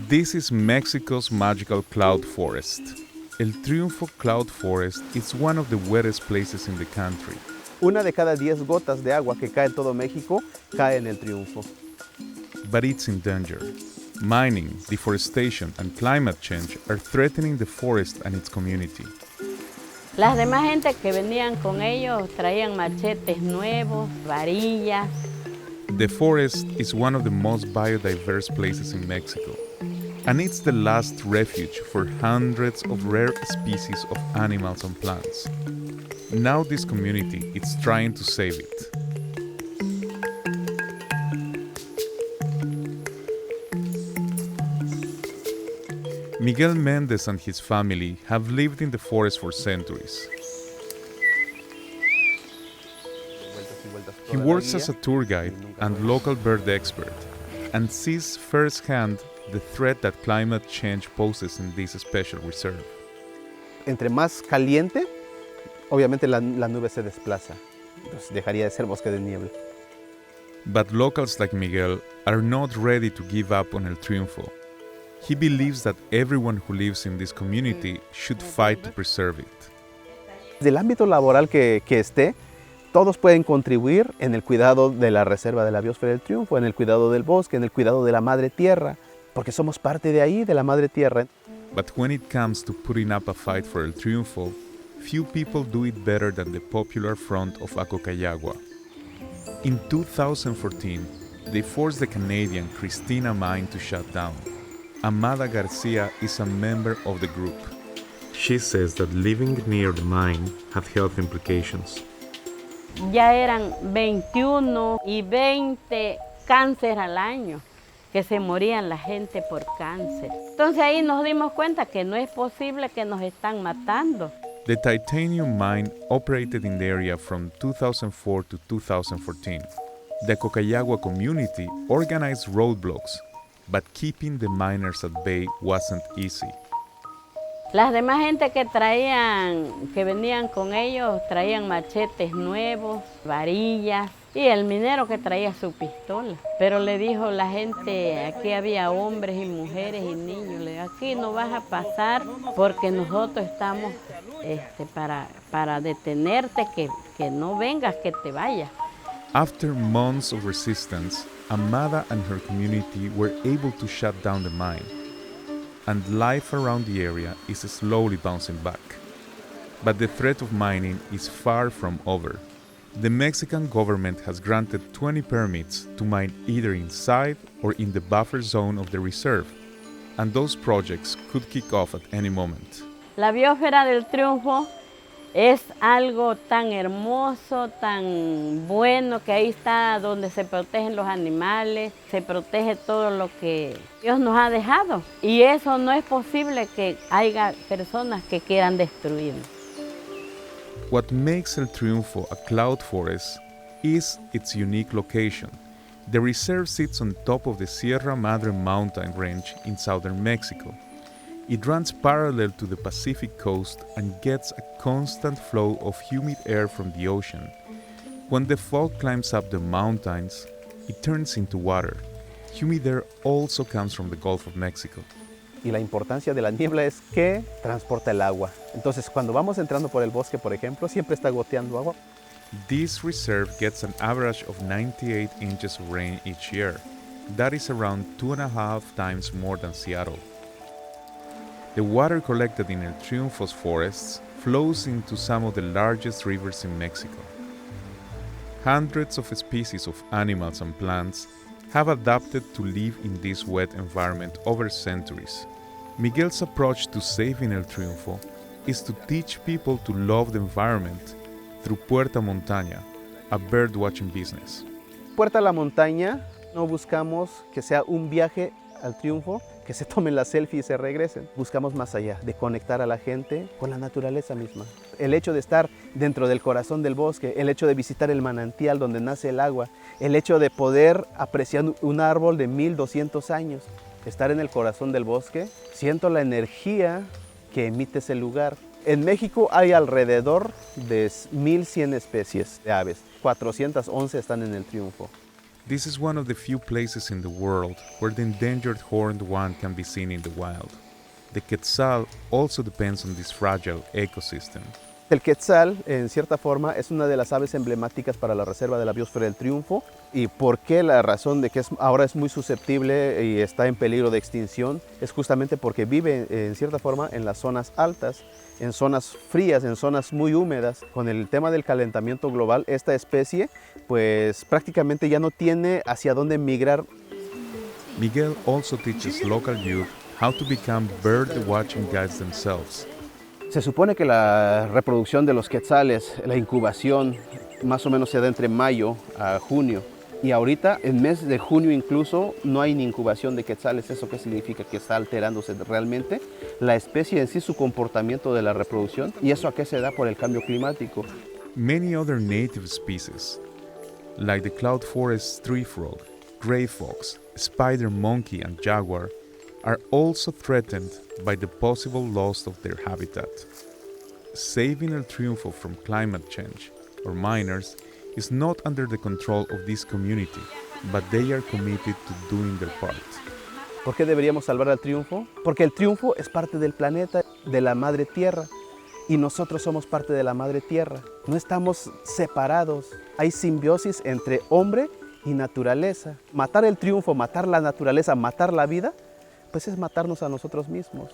This is Mexico's magical cloud forest. El Triunfo Cloud Forest is one of the wettest places in the country. Una de cada 10 gotas de agua que cae en todo México cae en el Triunfo. But it's in danger. Mining, deforestation, and climate change are threatening the forest and its community. Las demás gente que venían con ellos traían machetes nuevos, varillas. The forest is one of the most biodiverse places in Mexico, and it's the last refuge for hundreds of rare species of animals and plants. Now this community is trying to save it. Miguel Mendez and his family have lived in the forest for centuries. He works as a tour guide and local bird expert, and sees firsthand the threat that climate change poses in this special reserve. Entre más caliente, obviamente la nube se desplaza. Entonces dejaría de ser bosque de niebla. But locals like Miguel are not ready to give up on El Triunfo. He believes that everyone who lives in this community should fight to preserve it. Desde el ámbito laboral que esté, todos pueden contribuir en el cuidado de la Reserva de la Biosfera del Triunfo, en el cuidado del bosque, en el cuidado de la Madre Tierra, porque somos parte de ahí, de la Madre Tierra. But when it comes to putting up a fight for El Triunfo, few people do it better than the popular Front of Aconcagua. In 2014, they forced the Canadian Christina mine to shut down. Amada Garcia is a member of the group. She says that living near the mine had health implications. Ya eran 21 y 20 cáncer al año, que se morían la gente por cáncer. Entonces ahí nos dimos cuenta que no es posible, que nos están matando. The titanium mine operated in the area from 2004 to 2014. The Aconcagua community organized roadblocks, but keeping the miners at bay wasn't easy. Las demás gente que venían con ellos, traían machetes nuevos, varillas, y el minero que traía su pistola. Pero le dijo la gente, aquí había hombres y mujeres y niños, le dijo, aquí no vas a pasar porque nosotros estamos para detenerte, que no vengas, que te vayas. After months of resistance, Amada and her community were able to shut down the mine, and life around the area is slowly bouncing back. But the threat of mining is far from over. The Mexican government has granted 20 permits to mine either inside or in the buffer zone of the reserve, and those projects could kick off at any moment. La biosfera del Triunfo es algo tan hermoso, tan bueno, que ahí está donde se protegen los animales, se protege todo lo que Dios nos ha dejado. Y eso no es posible que haya personas que quieran destruirlo. What makes El Triunfo a cloud forest is its unique location. The reserve sits on top of the Sierra Madre mountain range in southern Mexico. It runs parallel to the Pacific coast and gets a constant flow of humid air from the ocean. When the fog climbs up the mountains, it turns into water. Humid air also comes from the Gulf of Mexico. Y la importancia de la niebla es que transporta el agua. Entonces, cuando vamos entrando por el bosque, por ejemplo, siempre está goteando agua. This reserve gets an average of 98 inches of rain each year. That is around 2.5 times more than Seattle. The water collected in El Triunfo's forests flows into some of the largest rivers in Mexico. Hundreds of species of animals and plants have adapted to live in this wet environment over centuries. Miguel's approach to saving El Triunfo is to teach people to love the environment through Puerta Montaña, a bird-watching business. Puerta a la Montaña, no buscamos que sea un viaje al Triunfo, que se tomen la selfie y se regresen. Buscamos más allá, de conectar a la gente con la naturaleza misma. El hecho de estar dentro del corazón del bosque, el hecho de visitar el manantial donde nace el agua, el hecho de poder apreciar un árbol de 1200 años, estar en el corazón del bosque, siento la energía que emite ese lugar. En México hay alrededor de 1100 especies de aves, 411 están en El Triunfo. This is one of the few places in the world where the endangered horned one can be seen in the wild. The quetzal also depends on this fragile ecosystem. El quetzal, en cierta forma, es una de las aves emblemáticas para la Reserva de la Biosfera del Triunfo. ¿Y por qué la razón de que ahora es muy susceptible y está en peligro de extinción? Es justamente porque vive, en cierta forma, en las zonas altas, en zonas frías, en zonas muy húmedas. Con el tema del calentamiento global, esta especie pues prácticamente ya no tiene hacia dónde migrar. Miguel also teaches local youth how to become bird watching guides themselves. Se supone que la reproducción de los quetzales, la incubación, más o menos se da entre mayo a junio. Y ahorita, en mes de junio incluso, no hay ni incubación de quetzales. ¿Eso qué significa? Que está alterándose realmente la especie en sí, su comportamiento de la reproducción. ¿Y eso a qué se da? Por el cambio climático. Many other native species, like the cloud forest tree frog, gray fox, spider monkey, and jaguar, are also threatened by the possible loss of their habitat. Saving El Triunfo from climate change or miners is not under the control of this community, but they are committed to doing their part. ¿Por qué deberíamos salvar al Triunfo? Porque el Triunfo es parte del planeta, de la Madre Tierra, y nosotros somos parte de la Madre Tierra. No estamos separados, hay simbiosis entre hombre y naturaleza. Matar el Triunfo, matar la naturaleza, matar la vida, pues es matarnos a nosotros mismos.